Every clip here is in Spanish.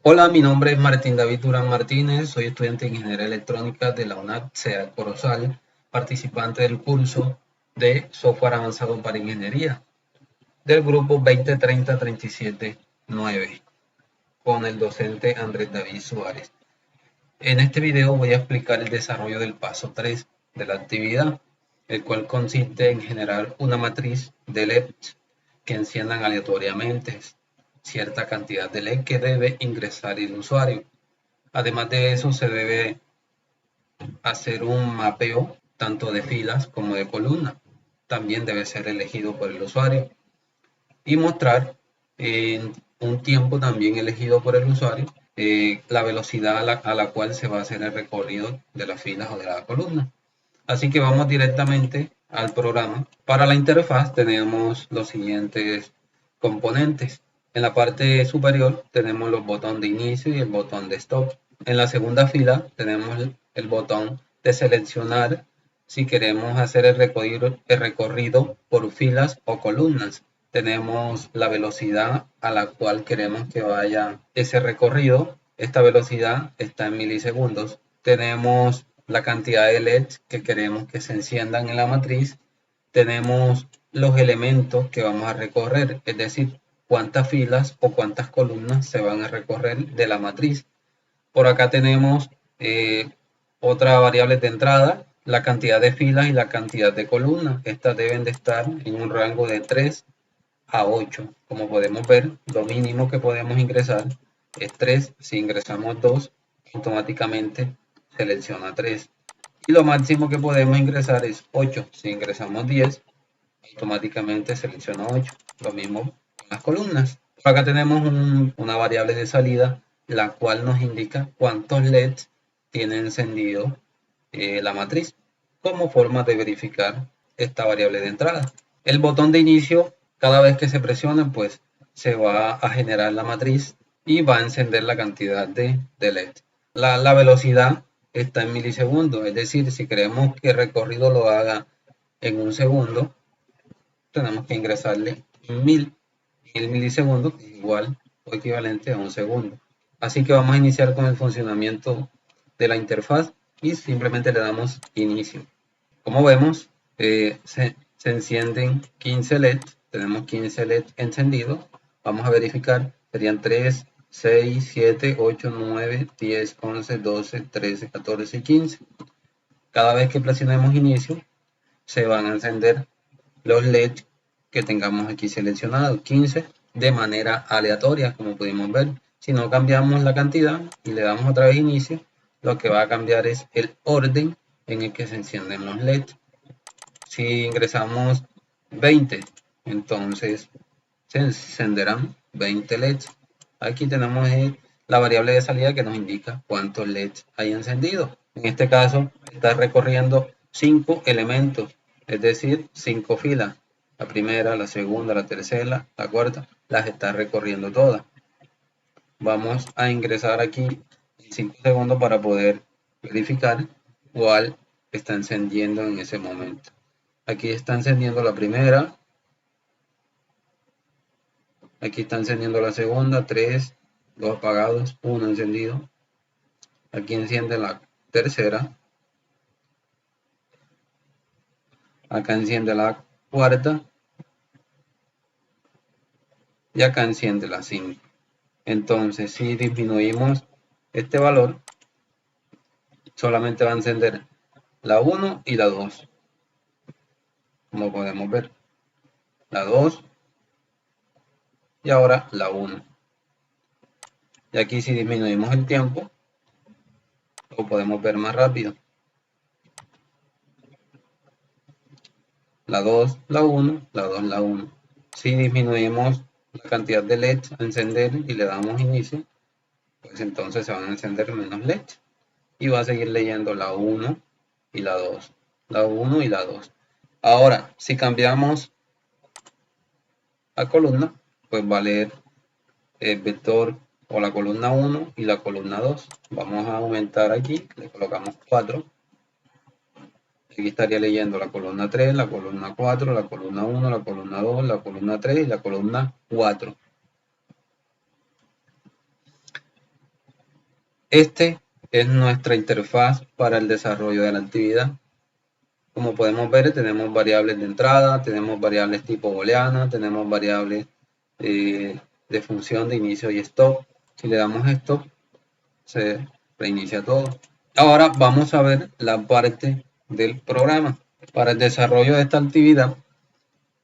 Hola, mi nombre es Martín David Durán Martínez, soy estudiante de Ingeniería Electrónica de la UNAD SEAD Corozal, participante del curso de Software Avanzado para Ingeniería del grupo 2030-379 con el docente Andrés David Suárez. En este video voy a explicar el desarrollo del paso 3 de la actividad, el cual consiste en generar una matriz de LEDs que enciendan aleatoriamente cierta cantidad de LED que debe ingresar el usuario. Además de eso, se debe hacer un mapeo tanto de filas como de columnas. También debe ser elegido por el usuario y mostrar en un tiempo también elegido por el usuario la velocidad a la cual se va a hacer el recorrido de las filas o de la columna. Así que vamos directamente al programa. Para la interfaz tenemos los siguientes componentes. En la parte superior tenemos los botones de inicio y el botón de stop. En la segunda fila tenemos el botón de seleccionar si queremos hacer el recorrido por filas o columnas. Tenemos la velocidad a la cual queremos que vaya ese recorrido. Esta velocidad está en milisegundos. Tenemos la cantidad de LEDs que queremos que se enciendan en la matriz. Tenemos los elementos que vamos a recorrer, es decir, cuántas filas o cuántas columnas se van a recorrer de la matriz. Por acá tenemos otra variable de entrada, la cantidad de filas y la cantidad de columnas. Estas deben de estar en un rango de 3 a 8. Como podemos ver, lo mínimo que podemos ingresar es 3. Si ingresamos 2, automáticamente selecciona 3. Y lo máximo que podemos ingresar es 8. Si ingresamos 10, automáticamente selecciona 8. Lo mismo con las columnas. Acá tenemos una variable de salida, la cual nos indica cuántos LEDs tiene encendido la matriz, como forma de verificar esta variable de entrada. El botón de inicio, cada vez que se presione, pues se va a generar la matriz y va a encender la cantidad de LED. La velocidad está en milisegundos, es decir, si queremos que el recorrido lo haga en un segundo, tenemos que ingresarle 1000 milisegundos, que es igual o equivalente a un segundo. Así que vamos a iniciar con el funcionamiento de la interfaz y simplemente le damos inicio. Como vemos, se encienden 15 LEDs, tenemos 15 LEDs encendidos. Vamos a verificar, serían 3, 6, 7, 8, 9, 10, 11, 12, 13, 14 y 15. Cada vez que presionemos inicio, se van a encender los LEDs que tengamos aquí seleccionados, 15, de manera aleatoria, como pudimos ver. Si no cambiamos la cantidad y le damos otra vez inicio, lo que va a cambiar es el orden en el que se encienden los LEDs. Si ingresamos 20, entonces se encenderán 20 LEDs. Aquí tenemos la variable de salida que nos indica cuántos LEDs hay encendidos. En este caso está recorriendo 5 elementos, es decir, 5 filas. La primera, la segunda, la tercera, la cuarta, las está recorriendo todas. Vamos a ingresar aquí 5 segundos para poder verificar cuál está encendiendo en ese momento. Aquí está encendiendo la primera. Aquí está encendiendo la segunda. 3, 2 apagados, 1 encendido. Aquí enciende la tercera. Acá enciende la cuarta. Y acá enciende la 5. Entonces, si disminuimos este valor, solamente va a encender la 1 y la 2. Como podemos ver. La 2 y ahora la 1. Y aquí si disminuimos el tiempo, lo podemos ver más rápido. La 2, la 1, la 2, la 1. Si disminuimos la cantidad de LEDs a encender y le damos inicio, pues entonces se van a encender menos LEDs. Y va a seguir leyendo la 1 y la 2. La 1 y la 2. Ahora, si cambiamos a columna, pues va a leer el vector o la columna 1 y la columna 2. Vamos a aumentar aquí, le colocamos 4. Aquí estaría leyendo la columna 3, la columna 4, la columna 1, la columna 2, la columna 3 y la columna 4. Este es nuestra interfaz para el desarrollo de la actividad. Como podemos ver, tenemos variables de entrada, tenemos variables tipo booleana, tenemos variables de función de inicio y stop. Si le damos stop, se reinicia todo. Ahora vamos a ver la parte del programa. Para el desarrollo de esta actividad,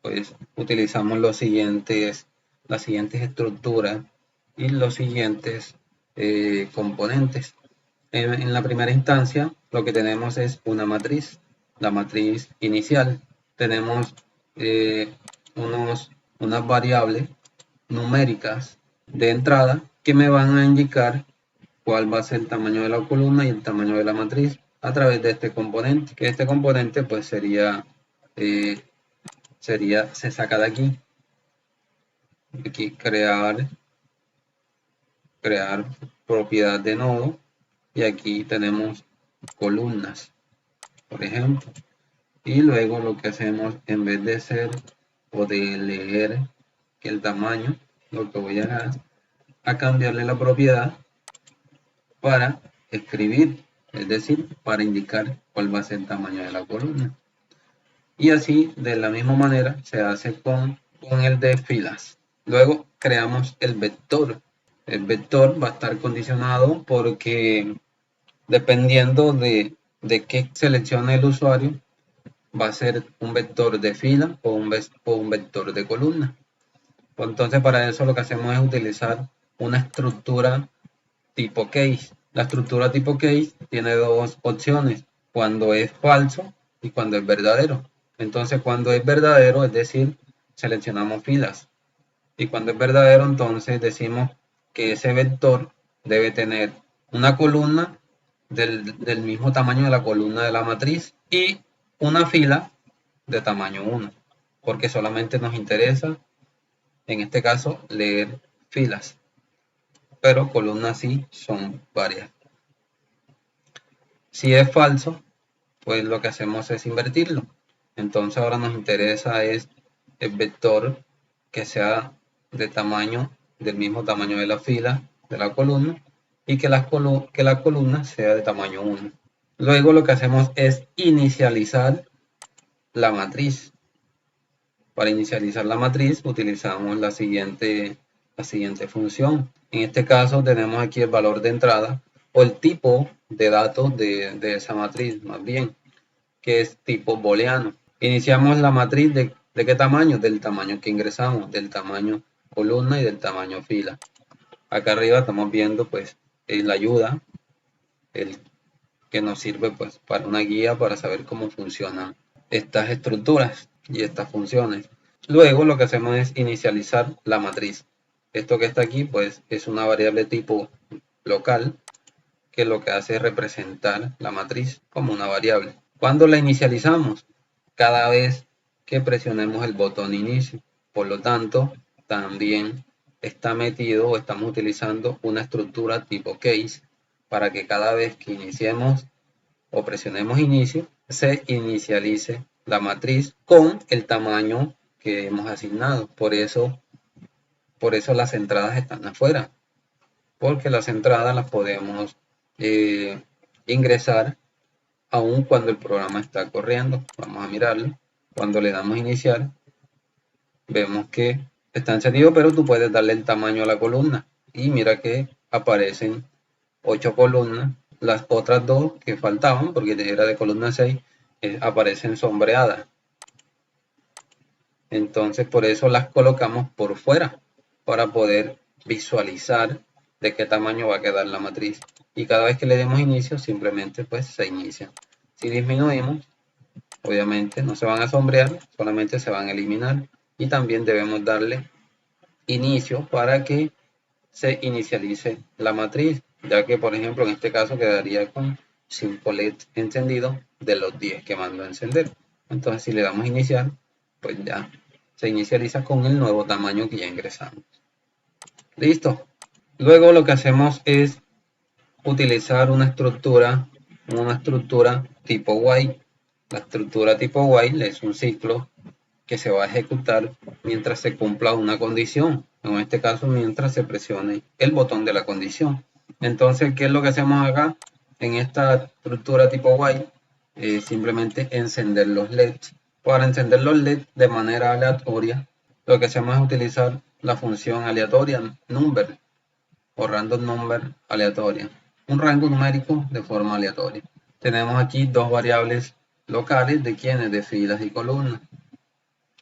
pues utilizamos las siguientes estructuras y los siguientes componentes. En la primera instancia, lo que tenemos es una matriz, la matriz inicial. Tenemos unas variables numéricas de entrada que me van a indicar cuál va a ser el tamaño de la columna y el tamaño de la matriz a través de este componente, que este componente pues se saca de aquí crear propiedad de nodo, y aquí tenemos columnas, por ejemplo, y luego lo que hacemos, en vez de ser o de leer que el tamaño, lo que voy a cambiarle la propiedad para escribir, es decir, para indicar cuál va a ser el tamaño de la columna. Y así, de la misma manera, se hace con el de filas. Luego creamos el vector. El vector va a estar condicionado porque dependiendo de qué seleccione el usuario, va a ser un vector de fila o un vector de columna. Entonces, para eso lo que hacemos es utilizar una estructura tipo case. La estructura tipo case tiene dos opciones, cuando es falso y cuando es verdadero. Entonces, cuando es verdadero, es decir, seleccionamos filas. Y cuando es verdadero, entonces decimos que ese vector debe tener una columna del mismo tamaño de la columna de la matriz y una fila de tamaño 1, porque solamente nos interesa, en este caso, leer filas, pero columnas sí son varias. Si es falso, pues lo que hacemos es invertirlo. Entonces ahora nos interesa es el vector que sea del mismo tamaño de la fila de la columna, y que la columna sea de tamaño 1. Luego lo que hacemos es inicializar la matriz. Para inicializar la matriz utilizamos la siguiente función. En este caso tenemos aquí el valor de entrada o el tipo de datos de esa matriz, más bien, que es tipo booleano. Iniciamos la matriz de qué tamaño, del tamaño que ingresamos, del tamaño columna y del tamaño fila. Acá arriba estamos viendo pues la ayuda, el que nos sirve pues para una guía para saber cómo funcionan estas estructuras y estas funciones. Luego lo que hacemos es inicializar la matriz. Esto que está aquí pues es una variable tipo local que lo que hace es representar la matriz como una variable. Cuando la inicializamos, cada vez que presionemos el botón inicio. Por lo tanto, también está metido o estamos utilizando una estructura tipo case para que cada vez que iniciemos o presionemos inicio, se inicialice la matriz con el tamaño que hemos asignado. Por eso las entradas están afuera, porque las entradas las podemos ingresar aun cuando el programa está corriendo. Vamos a mirarlo. Cuando le damos iniciar, vemos que está encendido, pero tú puedes darle el tamaño a la columna y mira que aparecen 8 columnas. Las otras dos que faltaban, porque era de columna 6, aparecen sombreadas. Entonces por eso las colocamos por fuera, para poder visualizar de qué tamaño va a quedar la matriz. Y cada vez que le demos inicio, simplemente pues se inicia. Si disminuimos, obviamente no se van a sombrear, solamente se van a eliminar. Y también debemos darle inicio para que se inicialice la matriz, ya que por ejemplo en este caso quedaría con 5 LEDs encendidos de los 10 que mando a encender. Entonces si le damos iniciar, pues ya se inicializa con el nuevo tamaño que ya ingresamos. Listo. Luego lo que hacemos es utilizar una estructura tipo while. La estructura tipo while es un ciclo que se va a ejecutar mientras se cumpla una condición, en este caso mientras se presione el botón de la condición. Entonces, ¿qué es lo que hacemos acá? En esta estructura tipo while, simplemente encender los LEDs. Para encender los LEDs de manera aleatoria, lo que hacemos es utilizar la función aleatoria number o random number aleatoria, un rango numérico de forma aleatoria. Tenemos aquí dos variables locales de quienes, de filas y columnas.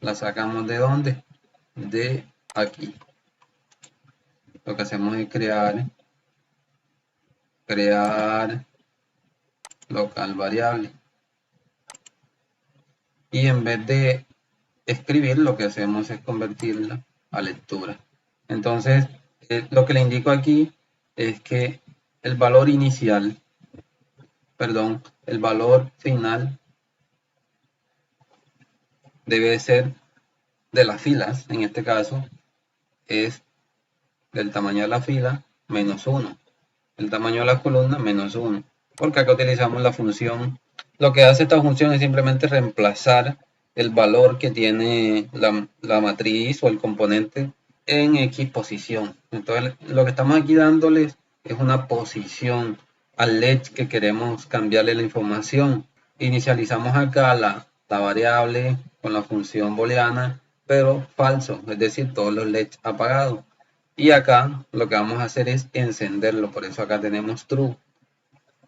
¿La sacamos de dónde? De aquí. Lo que hacemos es crear local variable. Y en vez de escribir, lo que hacemos es convertirla a lectura. Entonces, lo que le indico aquí es que el valor inicial, perdón, el valor final debe ser de las filas, en este caso, es del tamaño de la fila menos 1. El tamaño de la columna menos 1. Porque acá utilizamos la función. Lo que hace esta función es simplemente reemplazar el valor que tiene la matriz o el componente en X posición. Entonces lo que estamos aquí dándoles es una posición al LED que queremos cambiarle la información. Inicializamos acá la variable con la función booleana, pero falso, es decir, todos los LEDs apagados. Y acá lo que vamos a hacer es encenderlo, por eso acá tenemos true.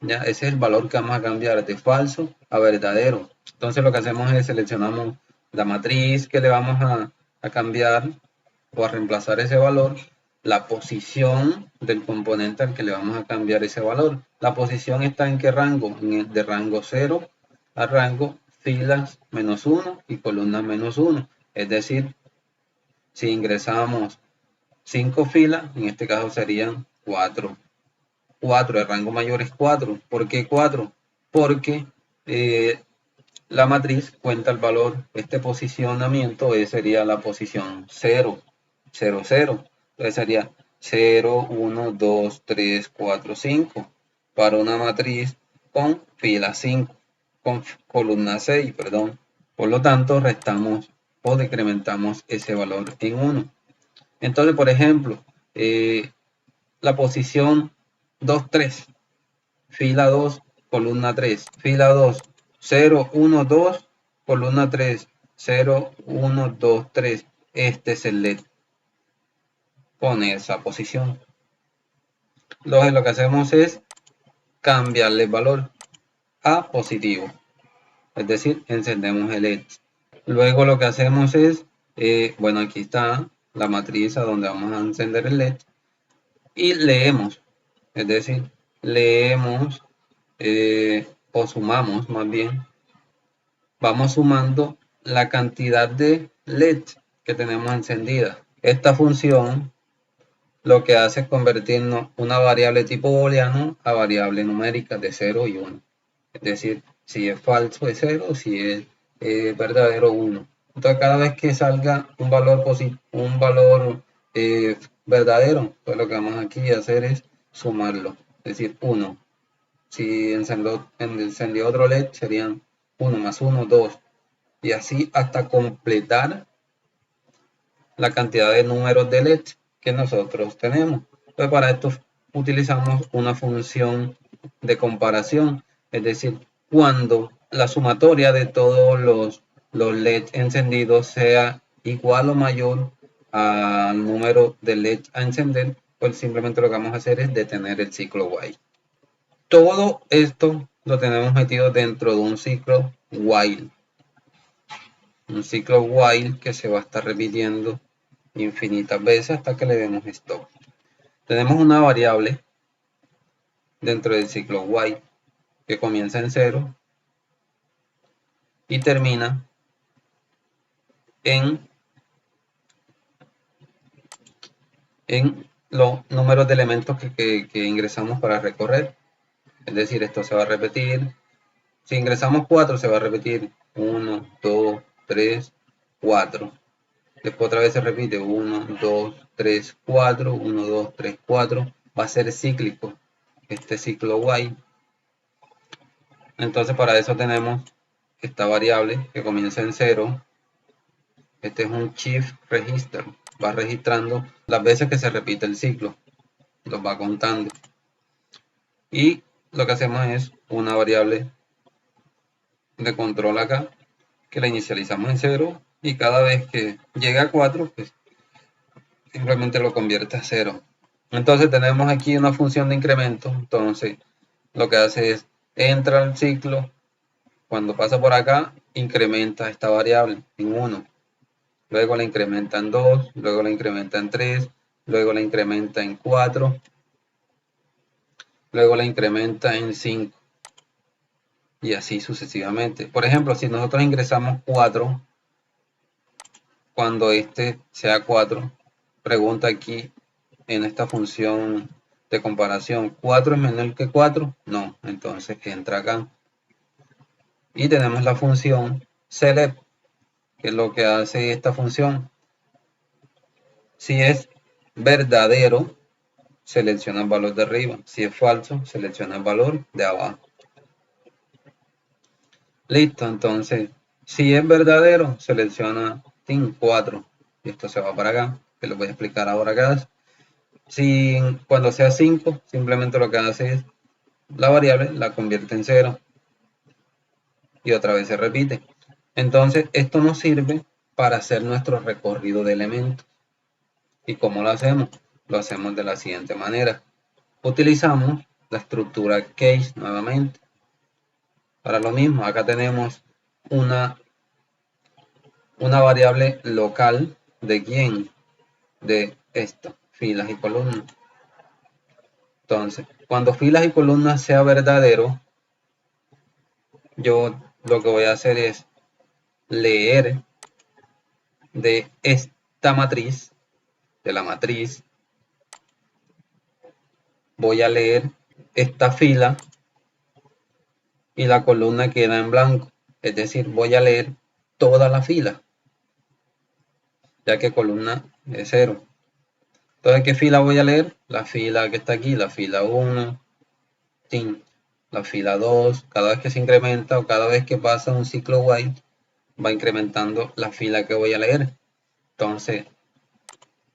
Ya, ese es el valor que vamos a cambiar de falso a verdadero. Entonces lo que hacemos es seleccionamos la matriz que le vamos a cambiar o a reemplazar ese valor, la posición del componente al que le vamos a cambiar ese valor. La posición está en qué rango, de rango 0 a rango filas menos 1 y columnas menos 1. Es decir, si ingresamos 5 filas, en este caso serían 4. 4, el rango mayor es 4. ¿Por qué 4? Porque la matriz cuenta el valor, este posicionamiento sería la posición 0, 0, 0. Entonces sería 0, 1, 2, 3, 4, 5. Para una matriz con fila 5, con columna 6, perdón. Por lo tanto, restamos o decrementamos ese valor en 1. Entonces, por ejemplo, la posición 2, 3, fila 2, columna 3, fila 2, 0, 1, 2, columna 3, 0, 1, 2, 3. Este es el LED con esa posición. Entonces lo que hacemos es cambiarle el valor a positivo, es decir, encendemos el LED. Luego lo que hacemos es, bueno, aquí está la matriz a donde vamos a encender el LED y leemos, es decir, leemos o sumamos más bien, vamos sumando la cantidad de LEDs que tenemos encendida. Esta función lo que hace es convertirnos una variable tipo booleano a variable numérica de 0 y 1. Es decir, si es falso es 0, si es verdadero 1. Entonces cada vez que salga un valor verdadero, pues lo que vamos aquí a hacer es sumarlo, es decir, 1. Si encendió otro LED serían 1 más 1, 2. Y así hasta completar la cantidad de números de LED que nosotros tenemos. Entonces para esto utilizamos una función de comparación. Es decir, cuando la sumatoria de todos los LED encendidos sea igual o mayor al número de LED a encender, pues simplemente lo que vamos a hacer es detener el ciclo while. Todo esto lo tenemos metido dentro de un ciclo while. Un ciclo while que se va a estar repitiendo infinitas veces hasta que le demos stop. Tenemos una variable dentro del ciclo while que comienza en 0 y termina en los números de elementos que ingresamos para recorrer. Es decir, esto se va a repetir. Si ingresamos 4 se va a repetir 1, 2, 3, 4. Después otra vez se repite 1, 2, 3, 4, 1, 2, 3, 4. Va a ser cíclico este ciclo while. Entonces para eso tenemos esta variable que comienza en 0. Este es un shift register. Va registrando las veces que se repite el ciclo. Los va contando. Y lo que hacemos es una variable de control acá, que la inicializamos en 0, y cada vez que llega a 4, pues simplemente lo convierte a 0. Entonces tenemos aquí una función de incremento. Entonces lo que hace es, entra al ciclo, cuando pasa por acá, incrementa esta variable en 1. Luego la incrementa en 2, luego la incrementa en 3, luego la incrementa en 4, luego la incrementa en 5. Y así sucesivamente. Por ejemplo, si nosotros ingresamos 4, cuando este sea 4, pregunta aquí en esta función de comparación, ¿4 es menor que 4? No, entonces entra acá. Y tenemos la función select, que es lo que hace esta función. Si es verdadero, selecciona el valor de arriba. Si es falso, selecciona el valor de abajo. Listo, entonces, si es verdadero, selecciona 4. Y esto se va para acá, que lo voy a explicar ahora acá. Si cuando sea 5, simplemente lo que hace es la variable la convierte en 0. Y otra vez se repite. Entonces, esto nos sirve para hacer nuestro recorrido de elementos. ¿Y cómo lo hacemos? Lo hacemos de la siguiente manera. Utilizamos la estructura case nuevamente. Para lo mismo, acá tenemos una variable local de quién, de esto, filas y columnas. Entonces, cuando filas y columnas sea verdadero, yo lo que voy a hacer es leer de esta matriz, de la matriz, voy a leer esta fila y la columna queda en blanco. Es decir, voy a leer toda la fila, ya que columna es 0. Entonces, ¿qué fila voy a leer? La fila que está aquí, la fila 1, la fila 2. Cada vez que se incrementa o cada vez que pasa un ciclo while, va incrementando la fila que voy a leer. Entonces,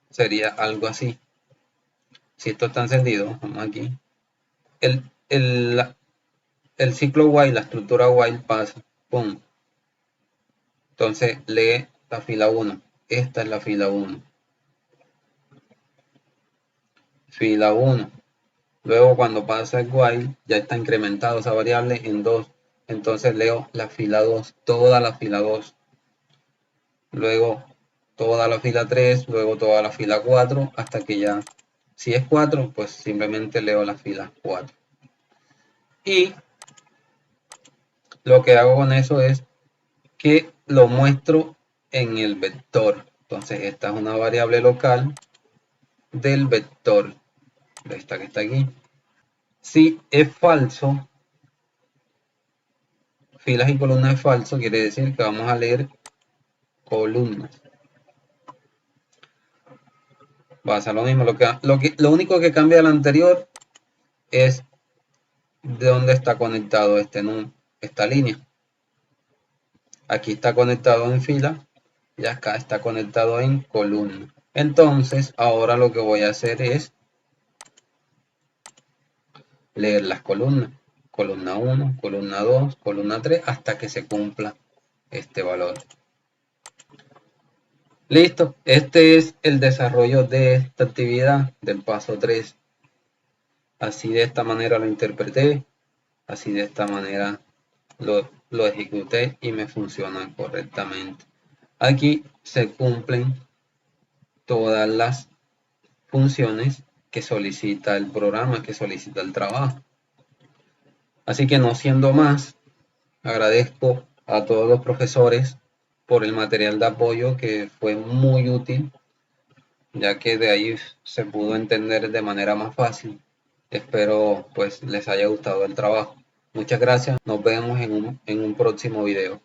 sería algo así. Si esto está encendido, vamos aquí. El ciclo while, la estructura while pasa, pum. Entonces, lee la fila 1. Esta es la fila 1. Fila 1. Luego cuando pasa el while ya está incrementado esa variable en 2. Entonces leo la fila 2, toda la fila 2. Luego toda la fila 3, luego toda la fila 4, hasta que ya, si es 4, pues simplemente leo la fila 4. Y lo que hago con eso es que lo muestro en el vector. Entonces esta es una variable local del vector, de esta que está aquí. Si es falso, filas y columnas es falso, quiere decir que vamos a leer columnas. Va a ser lo mismo. Lo único que cambia del anterior es de dónde está conectado esta línea. Aquí está conectado en fila y acá está conectado en columna. Entonces, ahora lo que voy a hacer es leer las columnas. Columna 1, columna 2, columna 3, hasta que se cumpla este valor. Listo, este es el desarrollo de esta actividad del paso 3. Así de esta manera lo interpreté, así de esta manera lo ejecuté y me funciona correctamente. Aquí se cumplen todas las funciones que solicita el programa, que solicita el trabajo. Así que no siendo más, agradezco a todos los profesores por el material de apoyo que fue muy útil, ya que de ahí se pudo entender de manera más fácil. Espero pues les haya gustado el trabajo. Muchas gracias, nos vemos en un próximo video.